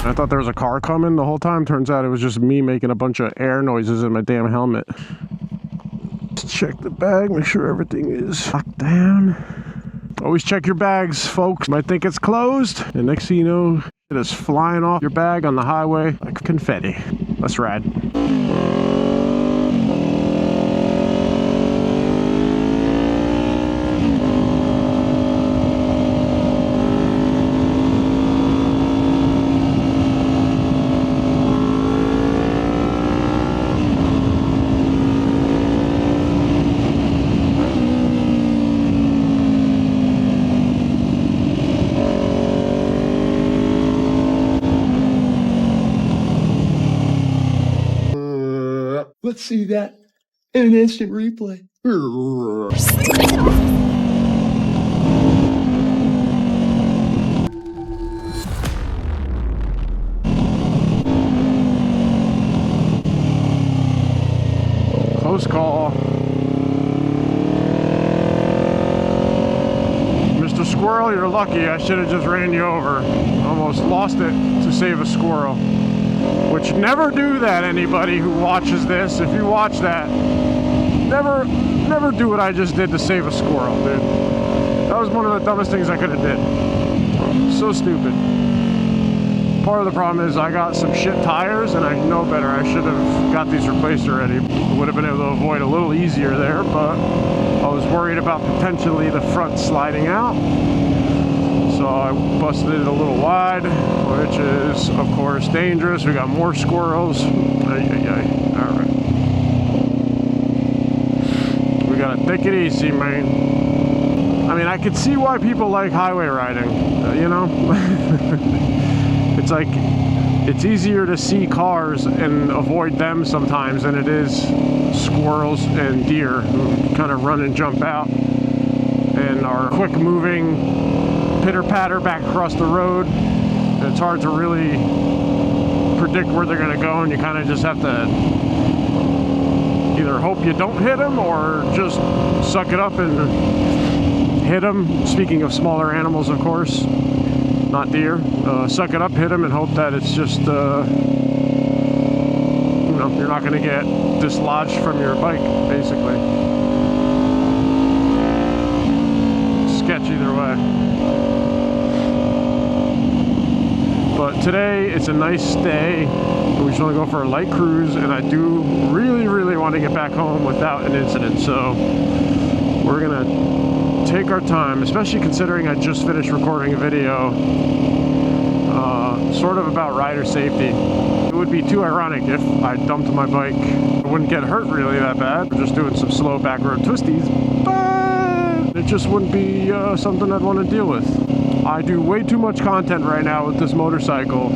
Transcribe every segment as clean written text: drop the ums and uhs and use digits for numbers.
I thought there was a car coming the whole time. Turns out it was just me making a bunch of air noises in my damn helmet. Let's check the bag, make sure everything is locked down. Always check your bags, folks. Might think it's closed, and next thing you know, it is flying off your bag on the highway like confetti. Let's ride. Let's see that in an instant replay. Close call. Mr. Squirrel, you're lucky. I should have just ran you over. Almost lost it to save a squirrel. Which, never do that, anybody who watches this. If you watch that, never do what I just did to save a squirrel, dude. That was one of the dumbest things I could have did. So stupid. Part of the problem is I got some shit tires, and I know better. I should have got these replaced already. Would have been able to avoid a little easier there, but I was worried about potentially the front sliding out. So I busted it a little wide, which is, of course, dangerous. We got more squirrels. Alright. We gotta take it easy, man. I mean, I could see why people like highway riding, you know? It's like, it's easier to see cars and avoid them sometimes than it is squirrels and deer who kind of run and jump out and are quick moving, pitter patter back across the road. It's hard to really predict where they're going to go, and you kind of just have to either hope you don't hit them or just suck it up and hit them. Speaking of smaller animals, of course, not deer. Suck it up, hit them, and hope that it's just, you know, you're not going to get dislodged from your bike, basically. Sketch either way. But today, it's a nice day. We just want to go for a light cruise, and I do really want to get back home without an incident. So we're going to take our time, especially considering I just finished recording a video sort of about rider safety. It would be too ironic if I dumped my bike. I wouldn't get hurt really that bad. We're just doing some slow back road twisties, but it just wouldn't be something I'd want to deal with. I do way too much content right now with this motorcycle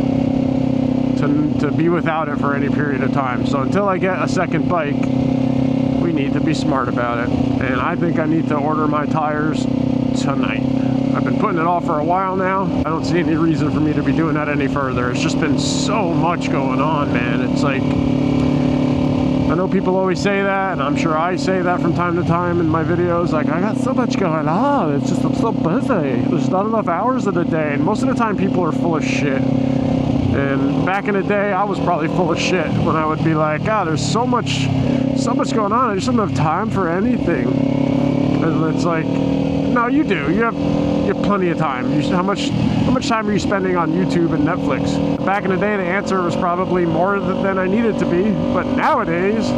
to be without it for any period of time. So until I get a second bike, we need to be smart about it. And I think I need to order my tires tonight. I've been putting it off for a while now. I don't see any reason for me to be doing that any further. It's just been so much going on, man. It's like, I know people always say that, and I'm sure I say that from time to time in my videos. Like, I got so much going on. It's just, I'm so busy. There's not enough hours in the day. And most of the time, people are full of shit. And back in the day, I was probably full of shit when I would be like, God, there's so much going on. I just don't have time for anything. And it's like, no, you do. You have plenty of time. How much time are you spending on YouTube and Netflix? Back in the day, the answer was probably more than I needed to be. But nowadays,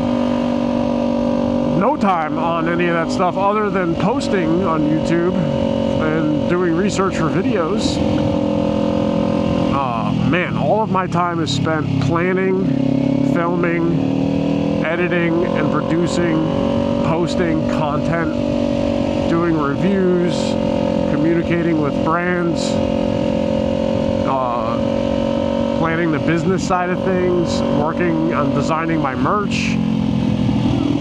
no time on any of that stuff other than posting on YouTube and doing research for videos. Man, all of my time is spent planning, filming, editing, and producing, posting content, doing reviews, communicating with brands, planning the business side of things, working on designing my merch,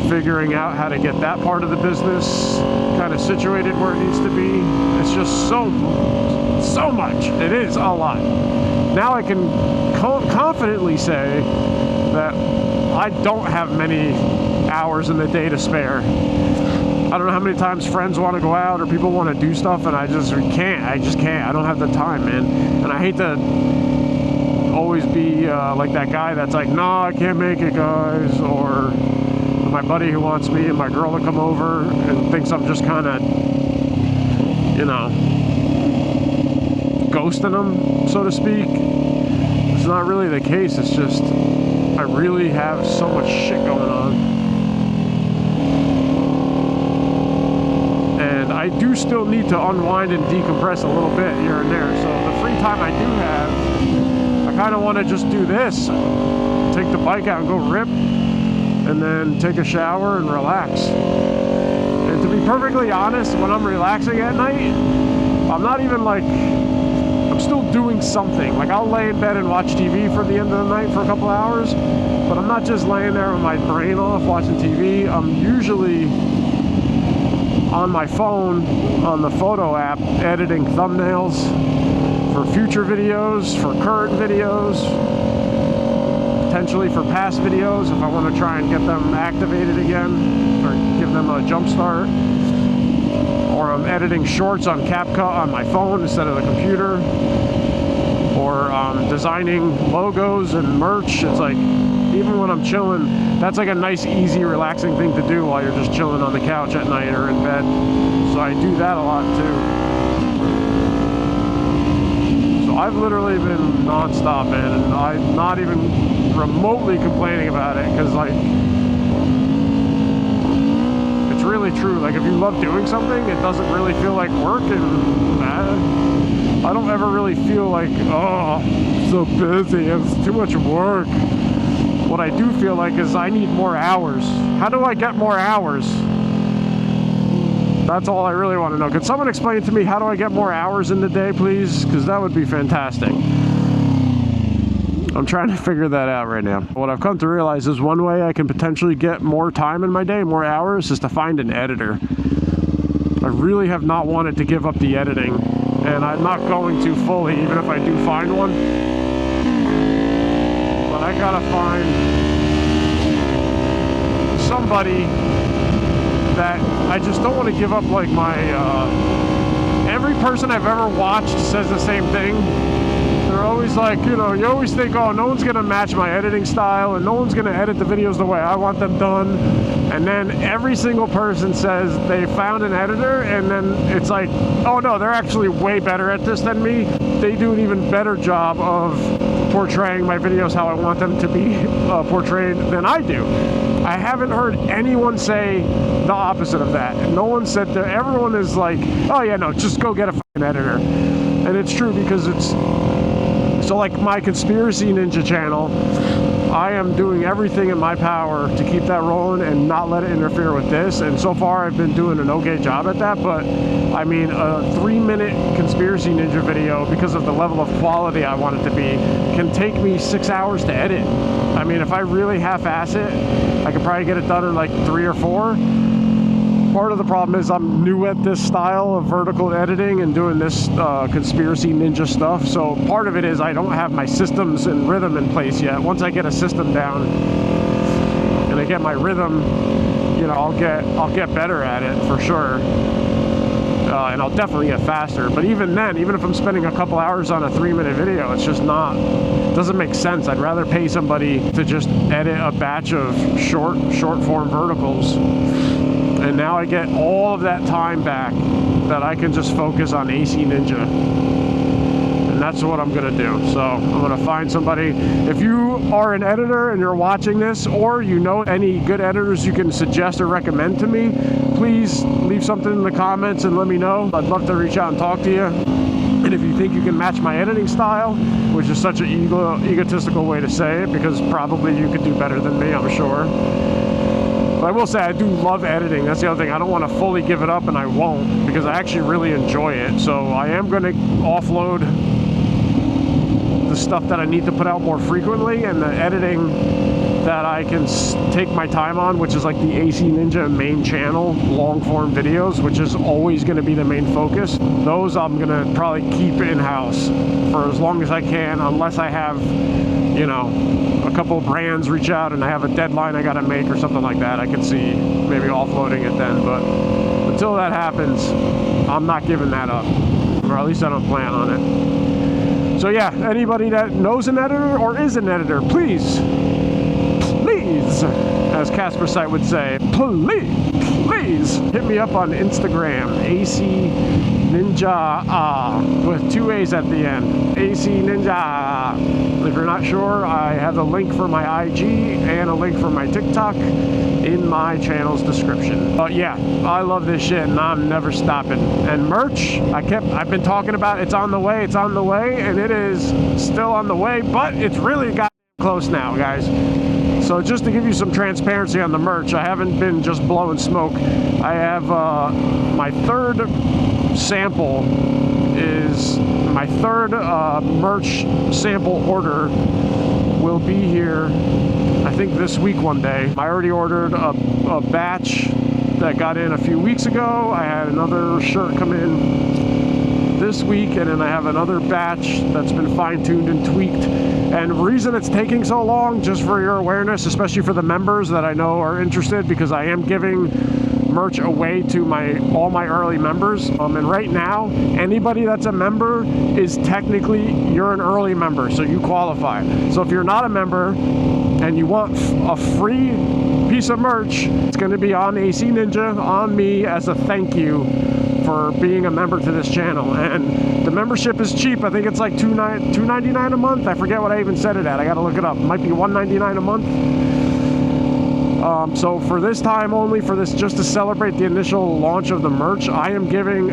figuring out how to get that part of the business kind of situated where it needs to be. It's just so much. It is a lot. Now I can confidently say that I don't have many hours in the day to spare. I don't know how many times friends want to go out or people want to do stuff, and I just can't. I don't have the time, man. And I hate to always be like that guy that's like, no, I can't make it, guys, or my buddy who wants me and my girl to come over and thinks I'm just kind of, you know, ghosting them, so to speak. It's not really the case. It's just I really have so much shit going on, and I do still need to unwind and decompress a little bit here and there. So the free time I do have, I kind of want to just do this, take the bike out and go rip, and then take a shower and relax. And to be perfectly honest, when I'm relaxing at night, I'm not even like, I'm still doing something. Like, I'll lay in bed and watch TV for the end of the night for a couple hours, but I'm not just laying there with my brain off watching TV. I'm usually on my phone, on the photo app, editing thumbnails for future videos, for current videos, potentially for past videos if I want to try and get them activated again or give them a jump start. Or I'm editing shorts on CapCut on my phone instead of the computer. Or designing logos and merch. It's like, even when I'm chilling, that's like a nice, easy, relaxing thing to do while you're just chilling on the couch at night or in bed. So I do that a lot too. So I've literally been non-stop, man, and I'm not even remotely complaining about it, because like, it's really true. Like, if you love doing something, it doesn't really feel like work, and I don't ever really feel like, oh, I'm so busy, it's too much work. What I do feel like is I need more hours. How do I get more hours? That's all I really want to know. Could someone explain to me, how do I get more hours in the day, please? Because that would be fantastic. I'm trying to figure that out right now. What I've come to realize is one way I can potentially get more time in my day, more hours, is to find an editor. I really have not wanted to give up the editing, and I'm not going to fully, even if I do find one. But I gotta find somebody that I just don't want to give up. Like, my every person I've ever watched says the same thing. They're always like, you know, you always think, oh, no one's gonna match my editing style, and no one's gonna edit the videos the way I want them done. And then every single person says they found an editor, and then it's like, oh no, they're actually way better at this than me. They do an even better job of portraying my videos how I want them to be portrayed than I do. I haven't heard anyone say the opposite of that. No one said that. Everyone is like, oh yeah, no, just go get a fucking editor. And it's true, because it's, so like my Conspiracy Ninja channel, I am doing everything in my power to keep that rolling and not let it interfere with this. And so far I've been doing an okay job at that. But I mean, a 3-minute Conspiracy Ninja video, because of the level of quality I want it to be, can take me 6 hours to edit. I mean, if I really half-ass it, I could probably get it done in like 3 or 4. Part of the problem is I'm new at this style of vertical editing and doing this Conspiracy Ninja stuff. So part of it is I don't have my systems and rhythm in place yet. Once I get a system down and I get my rhythm, you know, I'll get better at it for sure. And I'll definitely get faster. But even then, even if I'm spending a couple hours on a 3-minute video, it's just not, doesn't make sense. I'd rather pay somebody to just edit a batch of short form verticals. And now I get all of that time back that I can just focus on AC Ninja. And that's what I'm gonna do. So I'm gonna find somebody. If you are an editor and you're watching this, or you know any good editors you can suggest or recommend to me, please leave something in the comments and let me know. I'd love to reach out and talk to you. And if you think you can match my editing style, which is such an egotistical way to say it, because probably you could do better than me, I'm sure. But I will say I do love editing. That's the other thing. I don't want to fully give it up, and I won't, because I actually really enjoy it. So I am going to offload the stuff that I need to put out more frequently, and the editing that I can take my time on, which is like the AC Ninja main channel, long form videos, which is always going to be the main focus. Those I'm going to probably keep in-house for as long as I can, unless I have, you know, a couple of brands reach out and I have a deadline I got to make or something like that. I can see maybe offloading it then, but until that happens, I'm not giving that up, or at least I don't plan on it. So yeah, anybody that knows an editor or is an editor, please, as Casper Sight would say, please hit me up on Instagram, acninjaa, with 2 A's at the end, acninjaa. If you're not sure, I have a link for my IG and a link for my TikTok in my channel's description. But yeah, I love this shit and I'm never stopping. And merch, I've been talking about it's on the way, and it is still on the way, but it's really got close now, guys. So just to give you some transparency on the merch, I haven't been just blowing smoke. I have my third sample is my third merch sample order will be here, I think this week one day. I already ordered a batch that got in a few weeks ago. I had another shirt come in this week, and then I have another batch that's been fine-tuned and tweaked. And the reason it's taking so long, just for your awareness, especially for the members that I know are interested, because I am giving merch away to all my early members. And right now, anybody that's a member is technically, you're an early member, so you qualify. So if you're not a member and you want a free piece of merch, it's going to be on AC Ninja, on me, as a thank you for being a member to this channel. And the membership is cheap. I think it's like $2.99 a month. I forget what I even said it at. I gotta look it up. It might be $1.99 a month. So for this time only, for this, just to celebrate the initial launch of the merch, I am giving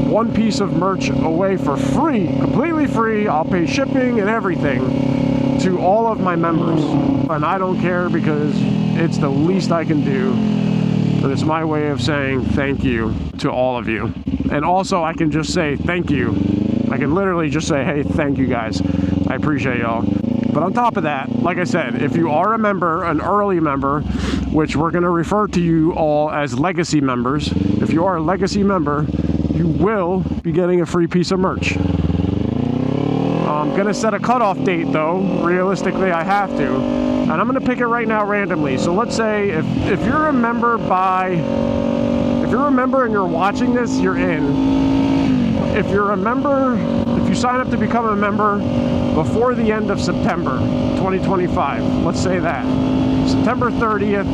one piece of merch away for free, completely free. I'll pay shipping and everything to all of my members. And I don't care, because it's the least I can do. And it's my way of saying thank you to all of you. And also, I can just say thank you. I can literally just say, hey, thank you guys. I appreciate y'all. But on top of that, like I said, if you are a member, an early member, which we're going to refer to you all as legacy members, if you are a legacy member, you will be getting a free piece of merch. I'm going to set a cutoff date, though. Realistically, I have to. And I'm going to pick it right now randomly. So let's say if you're a member if you're a member and you're watching this, you're in. If you're a member, if you sign up to become a member before the end of September 2025, let's say that. September 30th,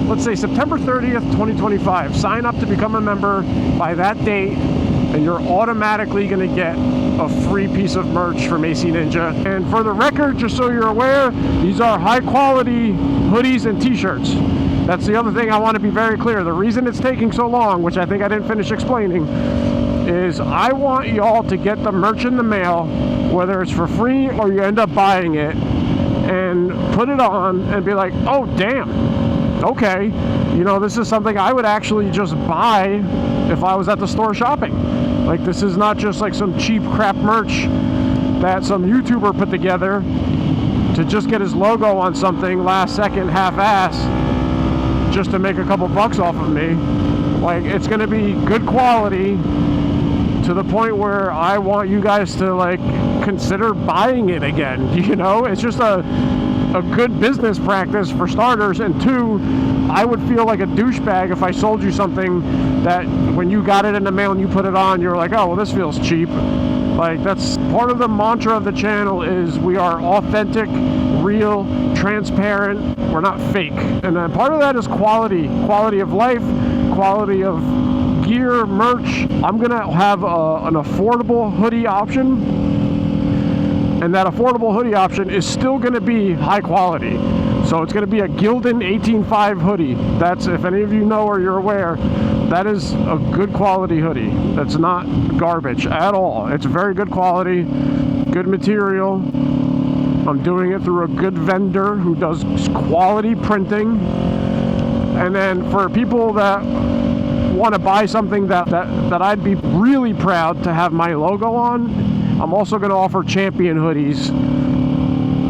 let's say September 30th, 2025. Sign up to become a member by that date, and you're automatically going to get a free piece of merch from AC Ninja. And for the record, just so you're aware, these are high quality hoodies and t-shirts. That's the other thing I want to be very clear. The reason it's taking so long, which I think I didn't finish explaining, is I want y'all to get the merch in the mail, whether it's for free or you end up buying it, and put it on and be like, oh damn, okay, you know, this is something I would actually just buy if I was at the store shopping. Like, this is not just like some cheap crap merch that some YouTuber put together to just get his logo on something last second, half-ass, just to make a couple bucks off of me. Like, it's gonna be good quality to the point where I want you guys to, like, consider buying it again. You know, it's just a good business practice for starters, and two, I would feel like a douchebag if I sold you something that when you got it in the mail and you put it on, you're like, oh, well, this feels cheap. Like, that's part of the mantra of the channel, is we are authentic, real, transparent, we're not fake. And then part of that is quality of life, quality of gear, merch. I'm gonna have an affordable hoodie option, and that affordable hoodie option is still going to be high quality. So it's going to be a Gildan 18.5 hoodie. That's, if any of you know or you're aware, that is a good quality hoodie. That's not garbage at all. It's very good quality, good material. I'm doing it through a good vendor who does quality printing. And then for people that want to buy something that I'd be really proud to have my logo on, I'm also going to offer Champion hoodies,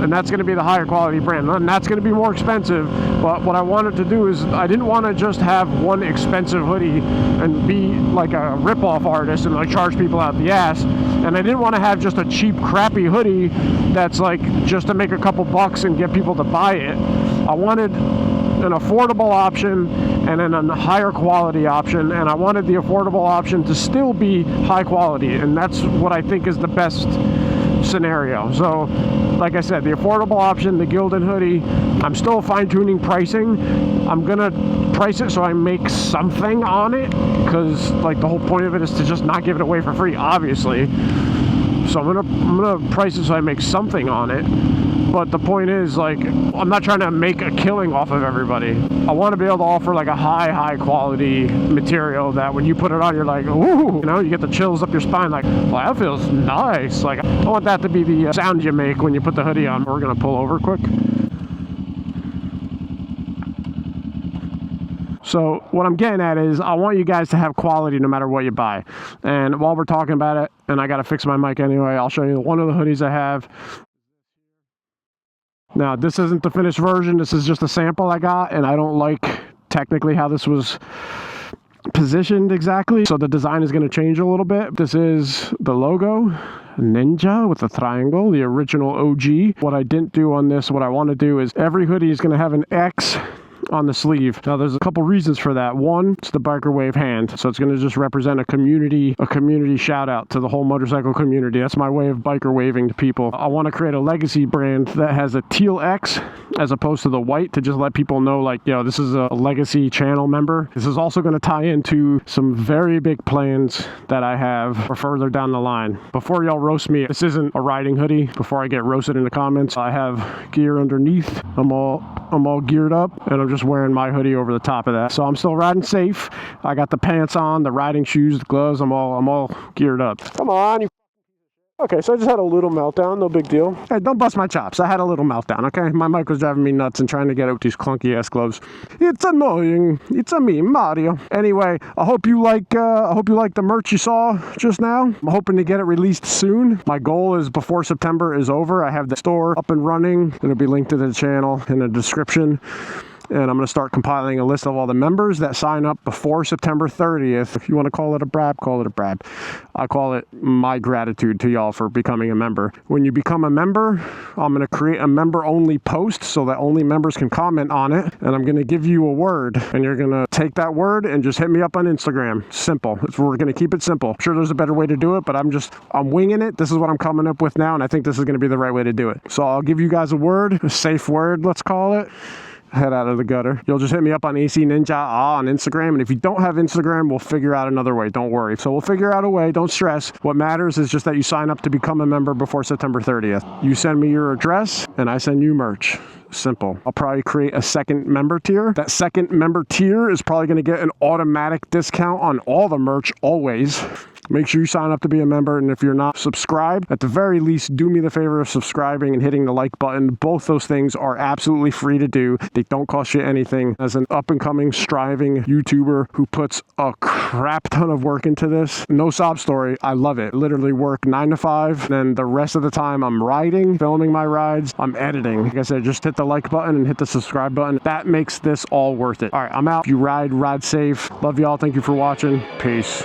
and that's going to be the higher quality brand, and that's going to be more expensive. But what I wanted to do is, I didn't want to just have one expensive hoodie and be like a rip-off artist and like charge people out the ass, and I didn't want to have just a cheap, crappy hoodie that's like just to make a couple bucks and get people to buy it. I wanted an affordable option and then a higher quality option, and I wanted the affordable option to still be high quality, and that's what I think is the best scenario. So like I said, the affordable option, the Gildan hoodie, I'm still fine-tuning pricing. I'm gonna price it so I make something on it, because like the whole point of it is to just not give it away for free, obviously. So I'm gonna price it so I make something on it. But the point is, like, I'm not trying to make a killing off of everybody. I want to be able to offer like a high quality material that when you put it on, you're like, ooh, you know, you get the chills up your spine, like, well, that feels nice. Like, I want that to be the sound you make when you put the hoodie on. We're gonna pull over quick. So what I'm getting at is I want you guys to have quality no matter what you buy. And while we're talking about it, and I got to fix my mic anyway, I'll show you one of the hoodies I have. Now, this isn't the finished version. This is just a sample I got, and I don't like technically how this was positioned exactly. So the design is going to change a little bit. This is the logo, Ninja with the triangle, the original OG. What I didn't do on this, what I want to do is every hoodie is going to have an X on the sleeve. Now there's a couple reasons for that. One, it's the biker wave hand, so it's going to just represent a community shout out to the whole motorcycle community. That's my way of biker waving to people. I want to create a legacy brand that has a teal X as opposed to the white, to just let people know, like, yo, this is a legacy channel member. This is also going to tie into some very big plans that I have for further down the line. Before y'all roast me, this isn't a riding hoodie. Before I get roasted in the comments, I have gear underneath. I'm all geared up, and I'm just wearing my hoodie over the top of that. So I'm still riding safe. I got the pants on, the riding shoes, the gloves. I'm all geared up. Come on, you. Okay, so I just had a little meltdown, no big deal. Hey, don't bust my chops. I had a little meltdown, okay? My mic was driving me nuts and trying to get out these clunky ass gloves. It's annoying. It's a me, Mario. Anyway, I hope you like the merch you saw just now. I'm hoping to get it released soon. My goal is before September is over, I have the store up and running. It'll be linked to the channel in the description. And I'm going to start compiling a list of all the members that sign up before September 30th. If you want to call it a brab, call it a brab. I call it my gratitude to y'all for becoming a member. When you become a member, I'm going to create a member-only post so that only members can comment on it. And I'm going to give you a word. And you're going to take that word and just hit me up on Instagram. Simple. We're going to keep it simple. I'm sure there's a better way to do it, but I'm winging it. This is what I'm coming up with now, and I think this is going to be the right way to do it. So I'll give you guys a word, a safe word, let's call it. Head out of the gutter. You'll just hit me up on acninjaa on Instagram, and if you don't have Instagram, we'll figure out another way. Don't worry. So we'll figure out a way. Don't stress. What matters is just that you sign up to become a member before September 30th. You send me your address, and I send you merch. Simple. I'll probably create a second member tier. That second member tier is probably going to get an automatic discount on all the merch always. Make sure you sign up to be a member, and if you're not subscribed, at the very least, do me the favor of subscribing and hitting the like button. Both those things are absolutely free to do. They don't cost you anything. As an up-and-coming, striving YouTuber who puts a crap ton of work into this, no sob story, I love it. Literally work 9 to 5, then the rest of the time I'm riding, filming my rides, I'm editing. Like I said, just hit the like button and hit the subscribe button. That makes this all worth it. All right, I'm out. If you ride safe. Love y'all. Thank you for watching. Peace.